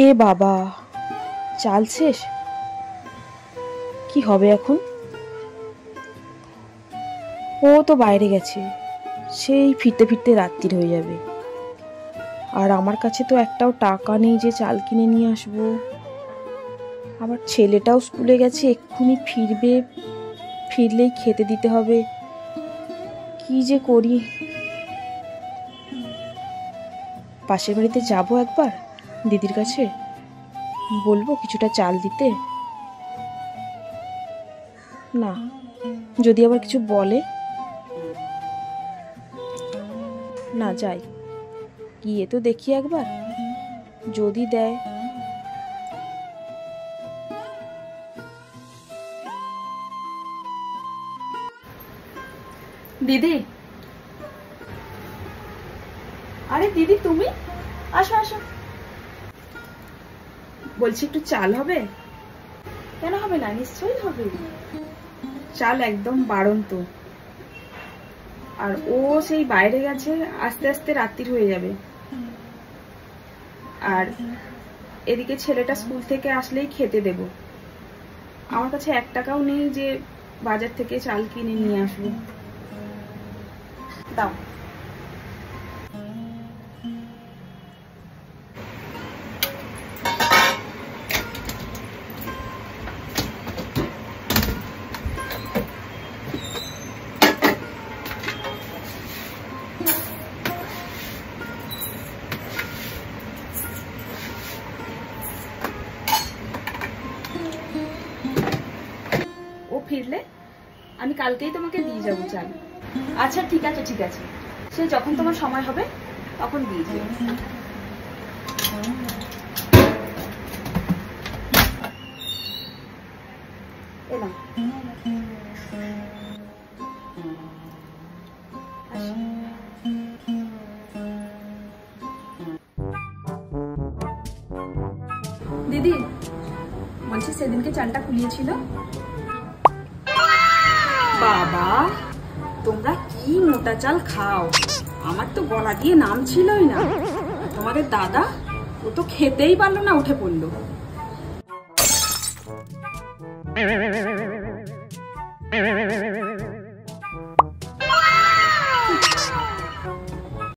এ বাবা, চাল শেষ, কি হবে এখন? ও তো বাইরে গেছে, সেই ফিরতে ফিরতে রাত্রির হয়ে যাবে। আর আমার কাছে তো একটাও টাকা নেই যে চাল কিনে নিয়ে আসবো। আবার ছেলেটাও স্কুলে গেছে, এক্ষুনি ফিরবে, ফিরলেই খেতে দিতে হবে। কি যে করি। পাশের বাড়িতে যাবো একবার, দিদির কাছে বলবো কিছুটা চাল দিতে। না, যদি আবার কিছু বলে, না যাই, গিয়ে তো দেখি একবার, যদি দেয়। দিদি, আরে দিদি তুমি, আসো আসো। বলছি একটু চাল হবে? কেন হবে না, নিশ্চয়ই হবে। চাল একদম বাড়ন্ত, আর ও সেই বাইরে গেছে, আস্তে আস্তে রাত্রির হয়ে যাবে। আর এদিকে ছেলেটা স্কুল থেকে আসলেই খেতে দেব। আমার কাছে 1 টাকাও নেই যে বাজার থেকে চাল কিনে নিয়ে আসবো। দাও। ও ফিরলে আমি কালকেই তোমাকে দিয়ে যাবো চাল। আচ্ছা ঠিক আছে ঠিক আছে, সে যখন তোমার সময় হবে তখন দিয়ে যাবে। এলাম। দিদি বলছি, সেদিনকে চালটা খুলিয়েছিল। বাবা, তোমরা কি মোটা চাল খাও, আমার তো গলা দিয়ে নাম ছিলই না। তোমাদের দাদা, ও তো খেতেই পারলো না, উঠে পড়লো।